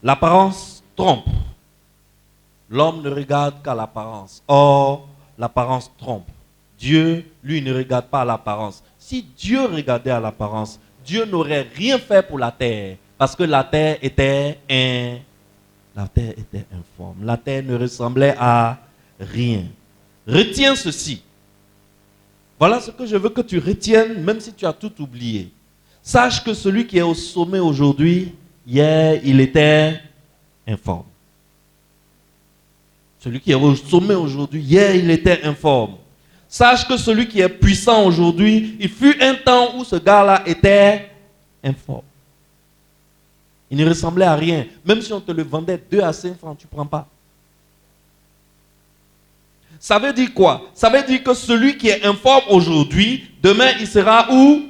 L'apparence trompe. L'homme ne regarde qu'à l'apparence. Or, l'apparence trompe. Dieu, lui, ne regarde pas à l'apparence. Si Dieu regardait à l'apparence, Dieu n'aurait rien fait pour la terre. Parce que la terre était informe. La terre ne ressemblait à rien. Retiens ceci. Voilà ce que je veux que tu retiennes, même si tu as tout oublié. Sache que celui qui est au sommet aujourd'hui, hier, il était informe. Celui qui est au sommet aujourd'hui, hier, il était informe. Sache que celui qui est puissant aujourd'hui, il fut un temps où ce gars-là était informe. Il ne ressemblait à rien. Même si on te le vendait 2 à 5 francs, tu ne prends pas. Ça veut dire quoi? Ça veut dire que celui qui est informe aujourd'hui, demain il sera où?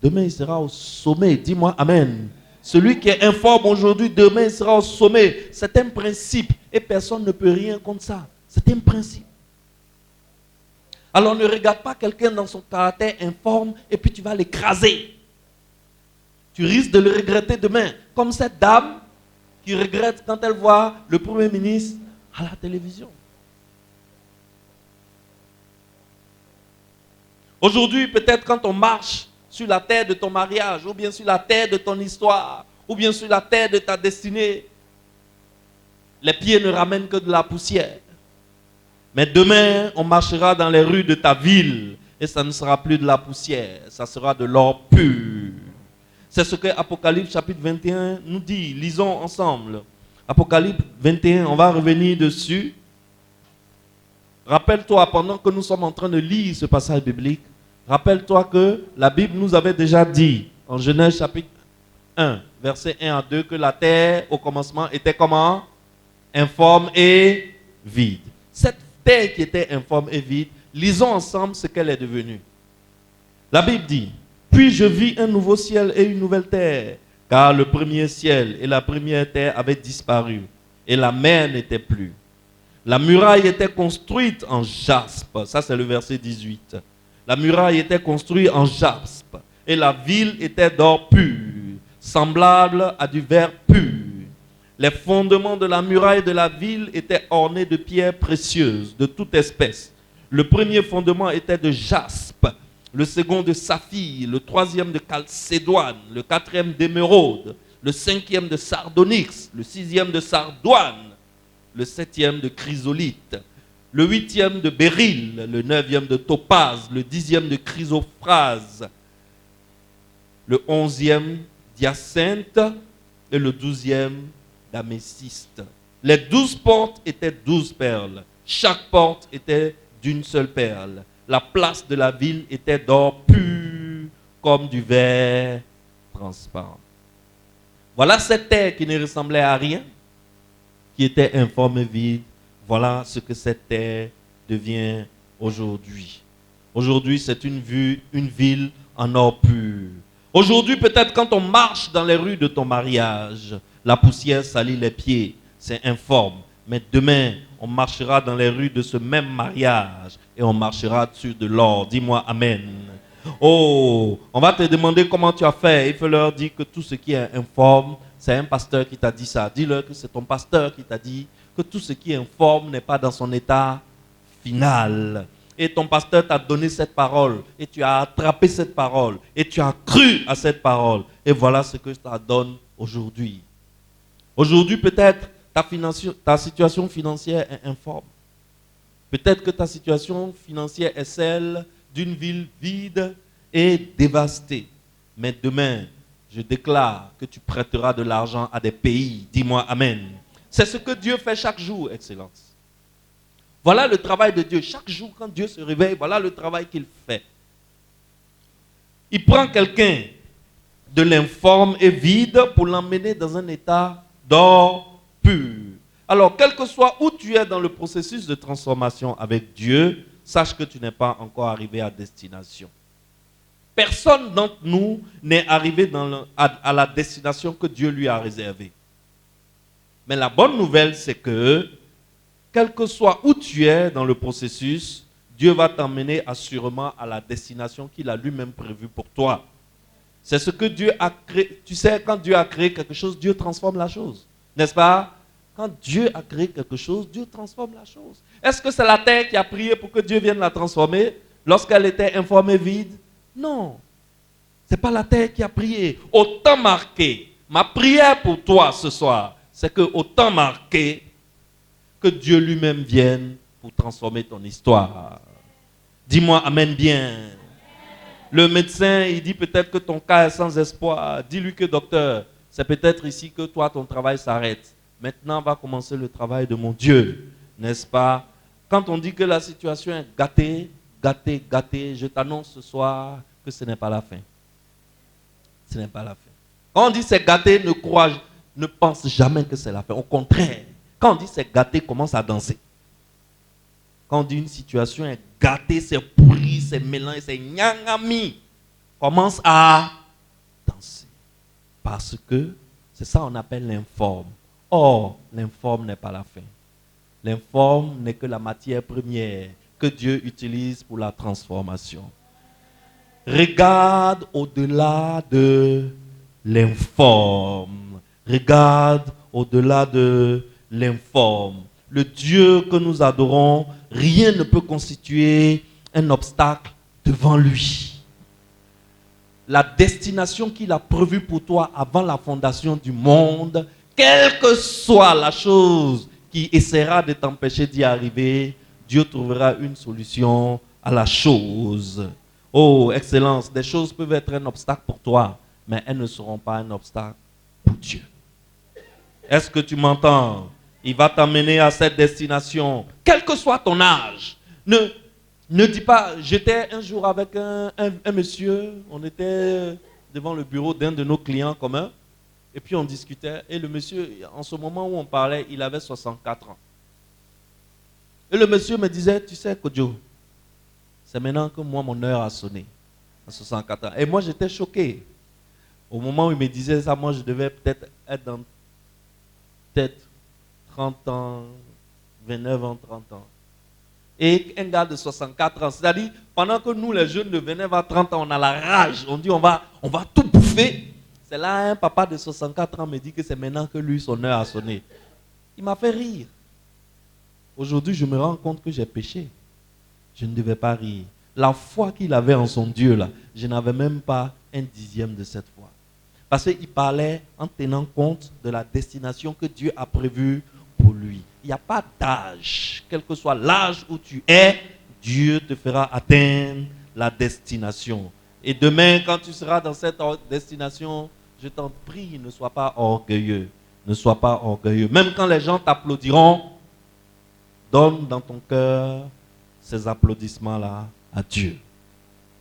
Demain il sera au sommet. Dis-moi amen. Celui qui est informe aujourd'hui, demain il sera au sommet. C'est un principe et personne ne peut rien contre ça. C'est un principe. Alors ne regarde pas quelqu'un dans son caractère informe et puis tu vas l'écraser. Tu risques de le regretter demain. Comme cette dame qui regrette quand elle voit le Premier ministre à la télévision. Aujourd'hui, peut-être quand on marche sur la terre de ton mariage, ou bien sur la terre de ton histoire, ou bien sur la terre de ta destinée, les pieds ne ramènent que de la poussière. Mais demain, on marchera dans les rues de ta ville, et ça ne sera plus de la poussière, ça sera de l'or pur. C'est ce que Apocalypse chapitre 21 nous dit. Lisons ensemble. Apocalypse 21, on va revenir dessus. Rappelle-toi, pendant que nous sommes en train de lire ce passage biblique, rappelle-toi que la Bible nous avait déjà dit, en Genèse chapitre 1, verset 1 à 2, que la terre, au commencement, était comment? Informe et vide. Cette terre qui était informe et vide, lisons ensemble ce qu'elle est devenue. La Bible dit, « Puis je vis un nouveau ciel et une nouvelle terre, car le premier ciel et la première terre avaient disparu, et la mer n'était plus. La muraille était construite en jaspe. » Ça, c'est le verset 18. La muraille était construite en jaspe. Et la ville était d'or pur, semblable à du verre pur. Les fondements de la muraille de la ville étaient ornés de pierres précieuses, de toute espèce. Le premier fondement était de jaspe, le second de saphir, le troisième de chalcédoine, le quatrième d'émeraude, le cinquième de sardonyx, le sixième de sardoine, le septième de chrysolite, le huitième de béryl, le neuvième de topaz, le dixième de chrysophrase, le onzième d'hyacinthe et le douzième d'améthyste. Les 12 portes étaient 12 perles. Chaque porte était d'une seule perle. La place de la ville était d'or pur comme du verre transparent. Voilà cette terre qui ne ressemblait à rien, qui était informe et vide. Voilà ce que cette terre devient aujourd'hui. Aujourd'hui, c'est une ville en or pur. Aujourd'hui, peut-être quand on marche dans les rues de ton mariage, la poussière salit les pieds, c'est informe. Mais demain, on marchera dans les rues de ce même mariage et on marchera dessus de l'or. Dis-moi amen. Oh, on va te demander comment tu as fait. Il faut leur dire que tout ce qui est informe, c'est un pasteur qui t'a dit ça. Dis-leur que c'est ton pasteur qui t'a dit que tout ce qui est informe n'est pas dans son état final. Et ton pasteur t'a donné cette parole. Et tu as attrapé cette parole. Et tu as cru à cette parole. Et voilà ce que ça donne aujourd'hui. Aujourd'hui, peut-être, ta situation financière est informe. Peut-être que ta situation financière est celle d'une ville vide et dévastée. Mais demain, je déclare que tu prêteras de l'argent à des pays. Dis-moi amen. C'est ce que Dieu fait chaque jour, Excellence. Voilà le travail de Dieu. Chaque jour, quand Dieu se réveille, voilà le travail qu'il fait. Il prend quelqu'un de l'informe et vide pour l'emmener dans un état d'or pur. Alors, quel que soit où tu es dans le processus de transformation avec Dieu, sache que tu n'es pas encore arrivé à destination. Personne d'entre nous n'est arrivé à la destination que Dieu lui a réservée. Mais la bonne nouvelle, c'est que, quel que soit où tu es dans le processus, Dieu va t'emmener assurément à la destination qu'il a lui-même prévue pour toi. C'est ce que Dieu a créé. Tu sais, quand Dieu a créé quelque chose, Dieu transforme la chose. N'est-ce pas? Quand Dieu a créé quelque chose, Dieu transforme la chose. Est-ce que c'est la terre qui a prié pour que Dieu vienne la transformer lorsqu'elle était informée vide? Non. Ce n'est pas la terre qui a prié. Au temps marqué, ma prière pour toi ce soir, c'est qu'au temps marqué, que Dieu lui-même vienne pour transformer ton histoire. Dis-moi amen bien. Le médecin, il dit peut-être que ton cas est sans espoir. Dis-lui que docteur, c'est peut-être ici que toi, ton travail s'arrête. Maintenant va commencer le travail de mon Dieu. N'est-ce pas? Quand on dit que la situation est gâtée, gâtée, gâtée, je t'annonce ce soir que ce n'est pas la fin. Ce n'est pas la fin. Quand on dit c'est gâté, ne pense jamais que c'est la fin. Au contraire, quand on dit c'est gâté, commence à danser. Quand on dit une situation est gâtée, c'est pourri, c'est mélangé, c'est nyangami, commence à danser. Parce que c'est ça qu'on appelle l'informe. Or, l'informe n'est pas la fin. L'informe n'est que la matière première que Dieu utilise pour la transformation. Regarde au-delà de l'informe. Regarde au-delà de l'informe. Le Dieu que nous adorons, rien ne peut constituer un obstacle devant lui. La destination qu'il a prévue pour toi avant la fondation du monde, quelle que soit la chose qui essaiera de t'empêcher d'y arriver, Dieu trouvera une solution à la chose. Oh, Excellence, des choses peuvent être un obstacle pour toi, mais elles ne seront pas un obstacle pour Dieu. Est-ce que tu m'entends? Il va t'amener à cette destination, quel que soit ton âge. Ne dis pas, j'étais un jour avec un monsieur, on était devant le bureau d'un de nos clients communs, et puis on discutait, et le monsieur, en ce moment où on parlait, il avait 64 ans. Et le monsieur me disait, tu sais, Kodjo, c'est maintenant que moi, mon heure a sonné, à 64 ans. Et moi, j'étais choqué. Au moment où il me disait ça, moi, je devais peut-être être dans peut-être 30 ans, 29 ans, 30 ans. Et un gars de 64 ans, c'est-à-dire, pendant que nous, les jeunes de 29 à 30 ans, on a la rage, on dit on va tout bouffer. C'est là un papa de 64 ans me dit que c'est maintenant que lui, son heure a sonné. Il m'a fait rire. Aujourd'hui, je me rends compte que j'ai péché. Je ne devais pas rire. La foi qu'il avait en son Dieu, là, je n'avais même pas un dixième de cette foi. Parce qu'il parlait en tenant compte de la destination que Dieu a prévue pour lui. Il n'y a pas d'âge. Quel que soit l'âge où tu es, Dieu te fera atteindre la destination. Et demain, quand tu seras dans cette destination, je t'en prie, ne sois pas orgueilleux. Ne sois pas orgueilleux. Même quand les gens t'applaudiront, donne dans ton cœur ces applaudissements-là à Dieu.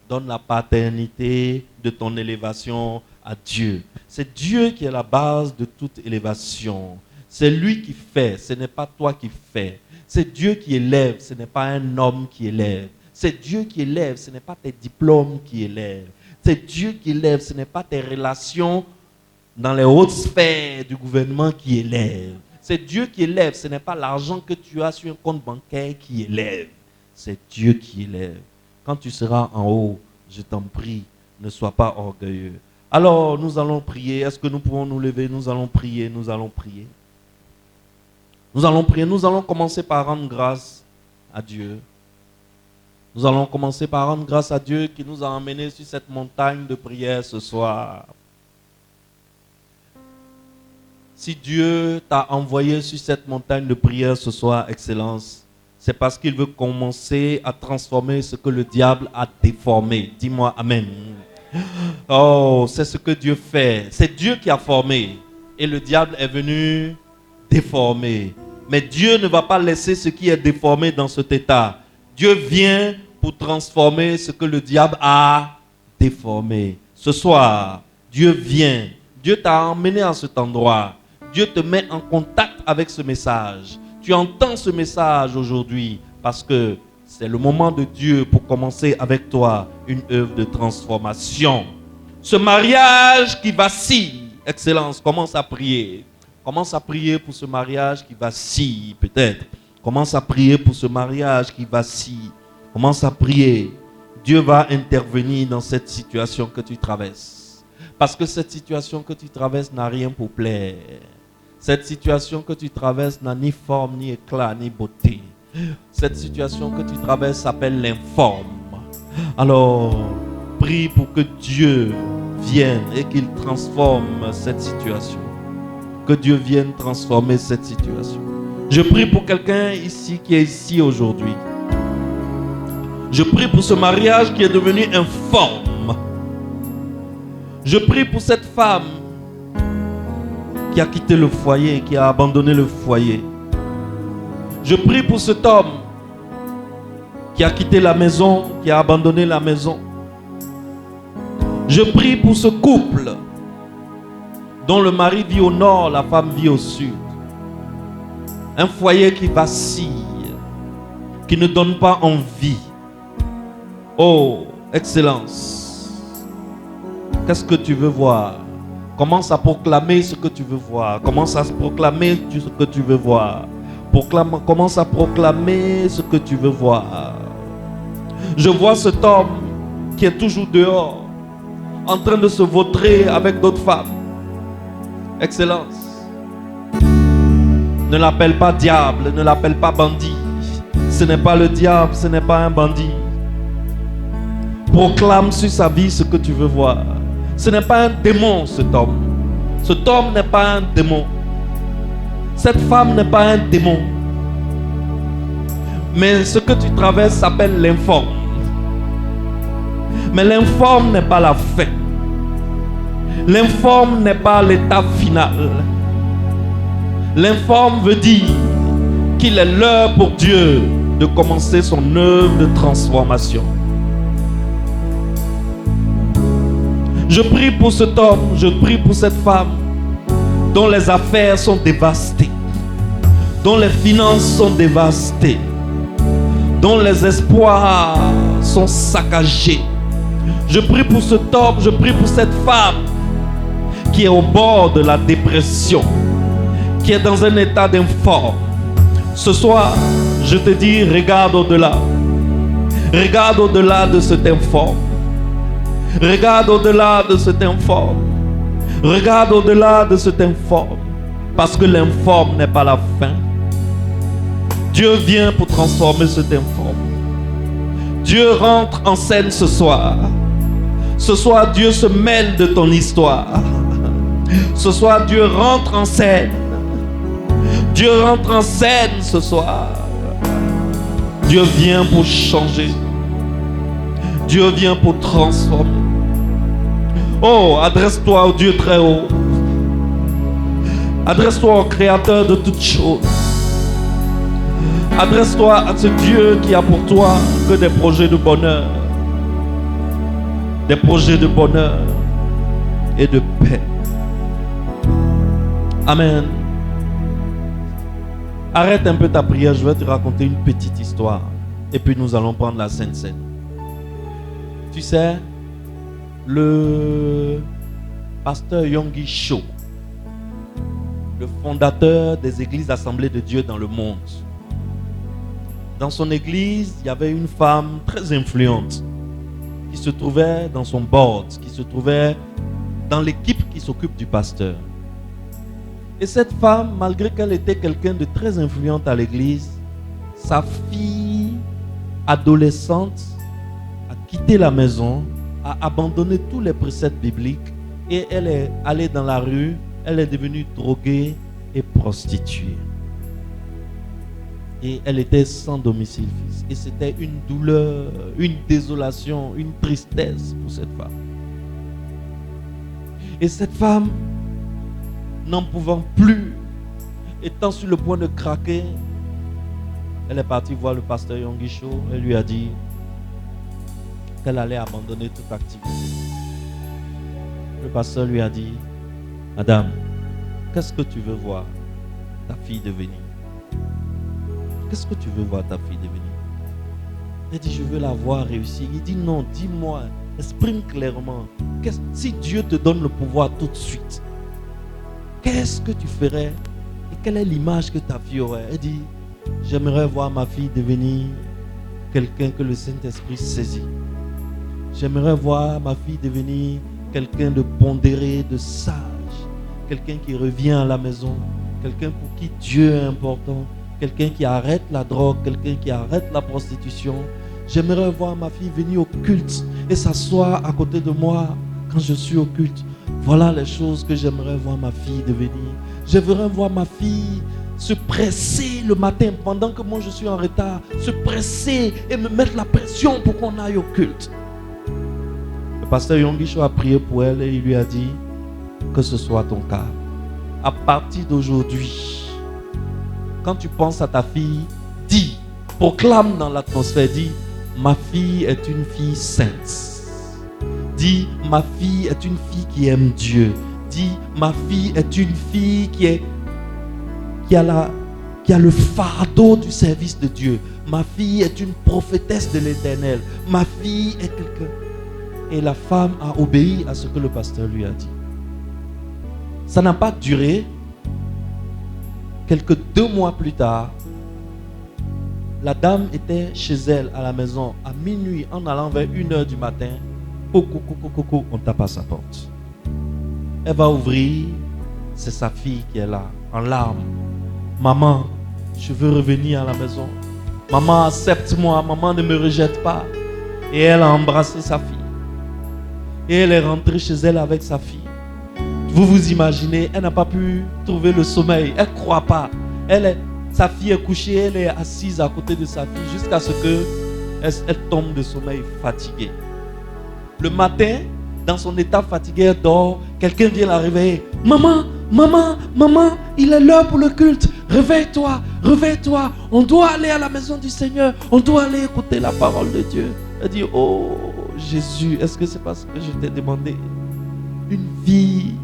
Donne la paternité de ton élévation à Dieu. C'est Dieu qui est la base de toute élévation. C'est lui qui fait, ce n'est pas toi qui fais. C'est Dieu qui élève, ce n'est pas un homme qui élève. C'est Dieu qui élève, ce n'est pas tes diplômes qui élèvent. C'est Dieu qui élève, ce n'est pas tes relations dans les hautes sphères du gouvernement qui élèvent. C'est Dieu qui élève, ce n'est pas l'argent que tu as sur un compte bancaire qui élève. C'est Dieu qui élève. Quand tu seras en haut, je t'en prie, ne sois pas orgueilleux. Alors, nous allons prier. Est-ce que nous pouvons nous lever? Nous allons prier, nous allons prier. Nous allons prier, nous allons commencer par rendre grâce à Dieu. Nous allons commencer par rendre grâce à Dieu qui nous a emmenés sur cette montagne de prière ce soir. Si Dieu t'a envoyé sur cette montagne de prière ce soir, Excellence, c'est parce qu'il veut commencer à transformer ce que le diable a déformé. Dis-moi Amen. Oh, c'est ce que Dieu fait. C'est Dieu qui a formé. Et le diable est venu déformer. Mais Dieu ne va pas laisser ce qui est déformé dans cet état. Dieu vient pour transformer ce que le diable a déformé. Ce soir, Dieu vient. Dieu t'a emmené à cet endroit. Dieu te met en contact avec ce message. Tu entends ce message aujourd'hui parce que c'est le moment de Dieu pour commencer avec toi une œuvre de transformation. Ce mariage qui vacille, Excellence, commence à prier. Commence à prier pour ce mariage qui vacille, peut-être. Commence à prier pour ce mariage qui vacille. Commence à prier. Dieu va intervenir dans cette situation que tu traverses. Parce que cette situation que tu traverses n'a rien pour plaire. Cette situation que tu traverses n'a ni forme, ni éclat, ni beauté. Cette situation que tu traverses s'appelle l'informe. Alors, prie pour que Dieu vienne et qu'il transforme cette situation. Que Dieu vienne transformer cette situation. Je prie pour quelqu'un ici qui est ici aujourd'hui. Je prie pour ce mariage qui est devenu informe. Je prie pour cette femme qui a quitté le foyer, qui a abandonné le foyer. Je prie pour cet homme qui a quitté la maison, qui a abandonné la maison. Je prie pour ce couple dont le mari vit au nord, la femme vit au sud. Un foyer qui vacille, qui ne donne pas envie. Oh, Excellence, qu'est-ce que tu veux voir? Commence à proclamer ce que tu veux voir. Commence à proclamer ce que tu veux voir. Commence à proclamer ce que tu veux voir. Je vois cet homme qui est toujours dehors, en train de se vautrer avec d'autres femmes. Excellence. Ne l'appelle pas diable, ne l'appelle pas bandit. Ce n'est pas le diable, ce n'est pas un bandit. Proclame sur sa vie ce que tu veux voir. Ce n'est pas un démon, cet homme. Cet homme n'est pas un démon. Cette femme n'est pas un démon. Mais ce que tu traverses s'appelle l'informe. Mais l'informe n'est pas la fin. L'informe n'est pas l'état final. L'informe veut dire qu'il est l'heure pour Dieu de commencer son œuvre de transformation. Je prie pour cet homme, je prie pour cette femme dont les affaires sont dévastées, dont les finances sont dévastées, dont les espoirs sont saccagés. Je prie pour cet homme, je prie pour cette femme qui est au bord de la dépression, qui est dans un état d'informe. Ce soir, je te dis, regarde au-delà. Regarde au-delà de cet informe. Regarde au-delà de cet informe. Regarde au-delà de cet informe. Parce que l'informe n'est pas la fin. Dieu vient pour transformer cet informe. Dieu rentre en scène ce soir. Ce soir, Dieu se mêle de ton histoire. Ce soir, Dieu rentre en scène. Dieu rentre en scène ce soir. Dieu vient pour changer. Dieu vient pour transformer. Oh, adresse-toi au Dieu très haut. Adresse-toi au Créateur de toutes choses. Adresse-toi à ce Dieu qui a pour toi que des projets de bonheur. Des projets de bonheur et de paix. Amen. Arrête un peu ta prière, je vais te raconter une petite histoire. Et puis nous allons prendre la Sainte Seine. Tu sais, le pasteur Yonggi Cho, le fondateur des églises Assemblées de Dieu dans le monde. Dans son église, il y avait une femme très influente qui se trouvait dans son board, qui se trouvait dans l'équipe qui s'occupe du pasteur. Et cette femme, malgré qu'elle était quelqu'un de très influente à l'église, sa fille adolescente a quitté la maison, a abandonné tous les préceptes bibliques et elle est allée dans la rue, elle est devenue droguée et prostituée. Et elle était sans domicile fixe. Et c'était une douleur, une désolation, une tristesse pour cette femme. Et cette femme, n'en pouvant plus, étant sur le point de craquer, elle est partie voir le pasteur Yonggi Cho et lui a dit qu'elle allait abandonner toute activité. Le pasteur lui a dit: Madame, qu'est-ce que tu veux voir ta fille devenir? Qu'est-ce que tu veux voir ta fille devenir? Elle dit: je veux la voir réussir. Il dit: non, dis-moi, exprime clairement. Si Dieu te donne le pouvoir tout de suite, qu'est-ce que tu ferais? Et quelle est l'image que ta fille aurait? Elle dit: j'aimerais voir ma fille devenir quelqu'un que le Saint-Esprit saisit. J'aimerais voir ma fille devenir quelqu'un de pondéré, de sage. Quelqu'un qui revient à la maison. quelqu'un pour qui Dieu est important, quelqu'un qui arrête la drogue, quelqu'un qui arrête la prostitution. J'aimerais voir ma fille venir au culte et s'asseoir à côté de moi quand je suis au culte. Voilà les choses que j'aimerais voir ma fille devenir. J'aimerais voir ma fille se presser le matin pendant que moi je suis en retard, se presser et me mettre la pression pour qu'on aille au culte. Le pasteur Yongisho a prié pour elle et il lui a dit que ce soit ton cas. À partir d'aujourd'hui, quand tu penses à ta fille, dis, proclame dans l'atmosphère, dis, ma fille est une fille sainte. Dis, ma fille est une fille qui aime Dieu. Dis, ma fille est une fille qui a le fardeau du service de Dieu. Ma fille est une prophétesse de l'Éternel. Ma fille est quelqu'un. Et la femme a obéi à ce que le pasteur lui a dit. Ça n'a pas duré. Quelques 2 mois plus tard, la dame était chez elle à la maison à minuit en allant vers 1h du matin. Coucou, on tape à sa porte. Elle va ouvrir, c'est sa fille qui est là, en larmes. Maman, je veux revenir à la maison. Maman, accepte-moi, maman, ne me rejette pas. Et elle a embrassé sa fille. Et elle est rentrée chez elle avec sa fille. Vous vous imaginez, elle n'a pas pu trouver le sommeil. Elle ne croit pas. Sa fille est couchée, elle est assise à côté de sa fille jusqu'à ce qu'elle tombe de sommeil fatiguée. Le matin, dans son état fatigué, elle dort. Quelqu'un vient la réveiller. Maman, il est l'heure pour le culte. Réveille-toi. On doit aller à la maison du Seigneur. On doit aller écouter la parole de Dieu. Elle dit, oh Jésus, est-ce que c'est pas ce que je t'ai demandé? Une fille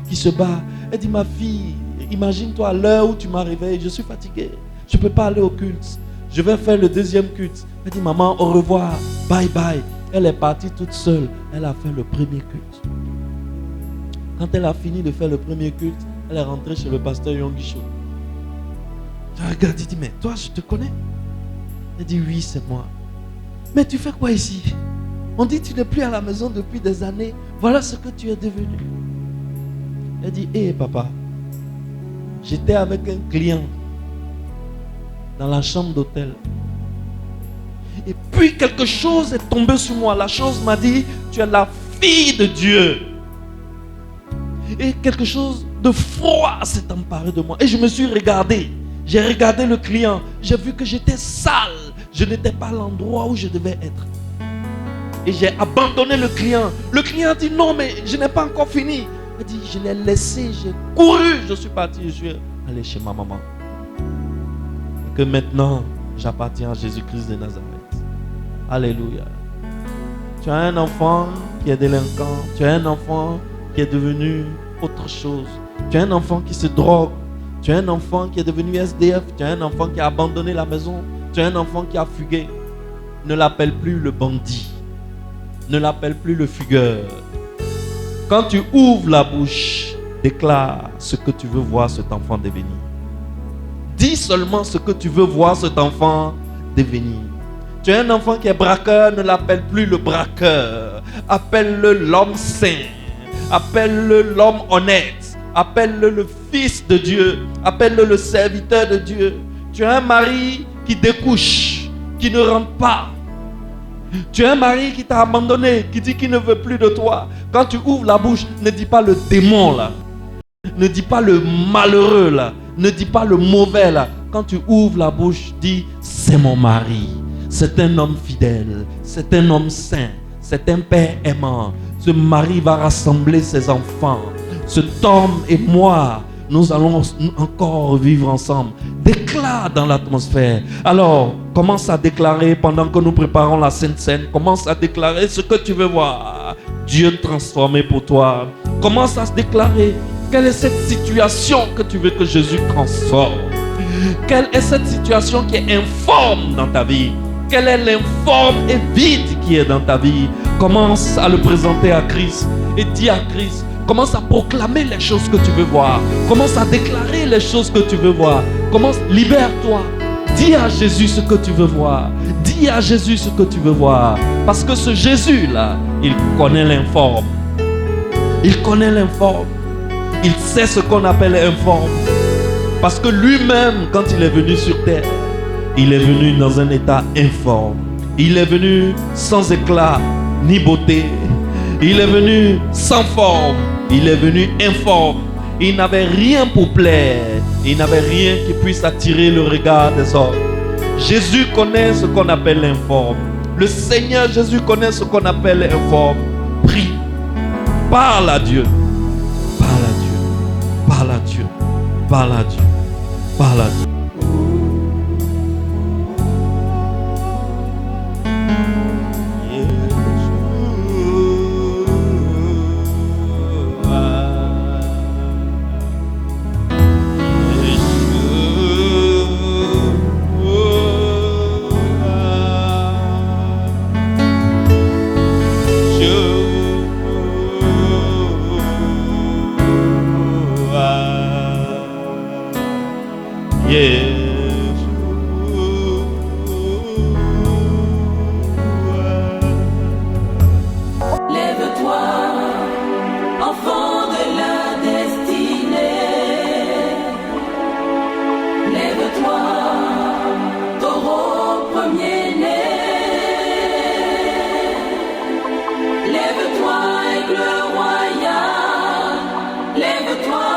qui se bat. Elle dit, ma fille, imagine-toi à l'heure où tu m'as réveillé. Je suis fatigué. Je ne peux pas aller au culte. Je vais faire le 2e culte. Elle dit, maman, au revoir. Bye bye. Elle est partie toute seule. Elle a fait le premier culte. Quand elle a fini de faire le premier culte, elle est rentrée chez le pasteur Yongisho. Je regarde, il dit, mais toi, je te connais? Elle dit, oui, c'est moi. Mais tu fais quoi ici? On dit, tu n'es plus à la maison depuis des années. Voilà ce que tu es devenu. Elle dit, hé papa, j'étais avec un client dans la chambre d'hôtel. Et puis quelque chose est tombé sur moi. La chose m'a dit, tu es la fille de Dieu. Et quelque chose de froid s'est emparé de moi. Et je me suis regardé. J'ai regardé le client. J'ai vu que j'étais sale. Je n'étais pas à l'endroit où je devais être. Et j'ai abandonné le client. Le client dit, non mais je n'ai pas encore fini. Il dit, je l'ai laissé, j'ai couru. Je suis parti, je suis allé chez ma maman. Et que maintenant, j'appartiens à Jésus-Christ de Nazareth. Alléluia. Tu as un enfant qui est délinquant. Tu as un enfant qui est devenu autre chose. Tu as un enfant qui se drogue. Tu as un enfant qui est devenu SDF. Tu as un enfant qui a abandonné la maison. Tu as un enfant qui a fugué. Ne l'appelle plus le bandit. Ne l'appelle plus le fugueur. Quand tu ouvres la bouche, déclare ce que tu veux voir cet enfant devenir. Dis seulement ce que tu veux voir cet enfant devenir. Tu as un enfant qui est braqueur, ne l'appelle plus le braqueur. Appelle-le l'homme saint. Appelle-le l'homme honnête. Appelle-le le fils de Dieu. Appelle-le le serviteur de Dieu. Tu as un mari qui découche, qui ne rentre pas. Tu as un mari qui t'a abandonné, qui dit qu'il ne veut plus de toi. Quand tu ouvres la bouche, ne dis pas le démon là. Ne dis pas le malheureux là. Ne dis pas le mauvais là. Quand tu ouvres la bouche, dis, c'est mon mari. C'est un homme fidèle. C'est un homme saint. C'est un père aimant. Ce mari va rassembler ses enfants. Cet homme et moi, nous allons encore vivre ensemble. Déclare dans l'atmosphère. Alors, commence à déclarer pendant que nous préparons la Sainte Seine. Commence à déclarer ce que tu veux voir. Dieu transformé pour toi. Commence à se déclarer. Quelle est cette situation que tu veux que Jésus transforme? Quelle est cette situation qui est informe dans ta vie? Quelle est l'informe et vide qui est dans ta vie? Commence à le présenter à Christ et dis à Christ. Commence à proclamer les choses que tu veux voir. Commence à déclarer les choses que tu veux voir. Commence, libère-toi. Dis à Jésus ce que tu veux voir. Dis à Jésus ce que tu veux voir. Parce que ce Jésus-là, il connaît l'informe. Il connaît l'informe. Il sait ce qu'on appelle informe. Parce que lui-même, quand il est venu sur terre, il est venu dans un état informe. Il est venu sans éclat ni beauté. Il est venu sans forme. Il est venu informe. Il n'avait rien pour plaire. Il n'avait rien qui puisse attirer le regard des hommes. Jésus connaît ce qu'on appelle l'informe. Le Seigneur Jésus connaît ce qu'on appelle l'informe. Prie. Parle à Dieu. Parle à Dieu. Parle à Dieu. Parle à Dieu. Parle à Dieu. Lève-toi, enfant de la destinée. Lève-toi, taureau premier-né. Lève-toi, aigle royal. Lève-toi.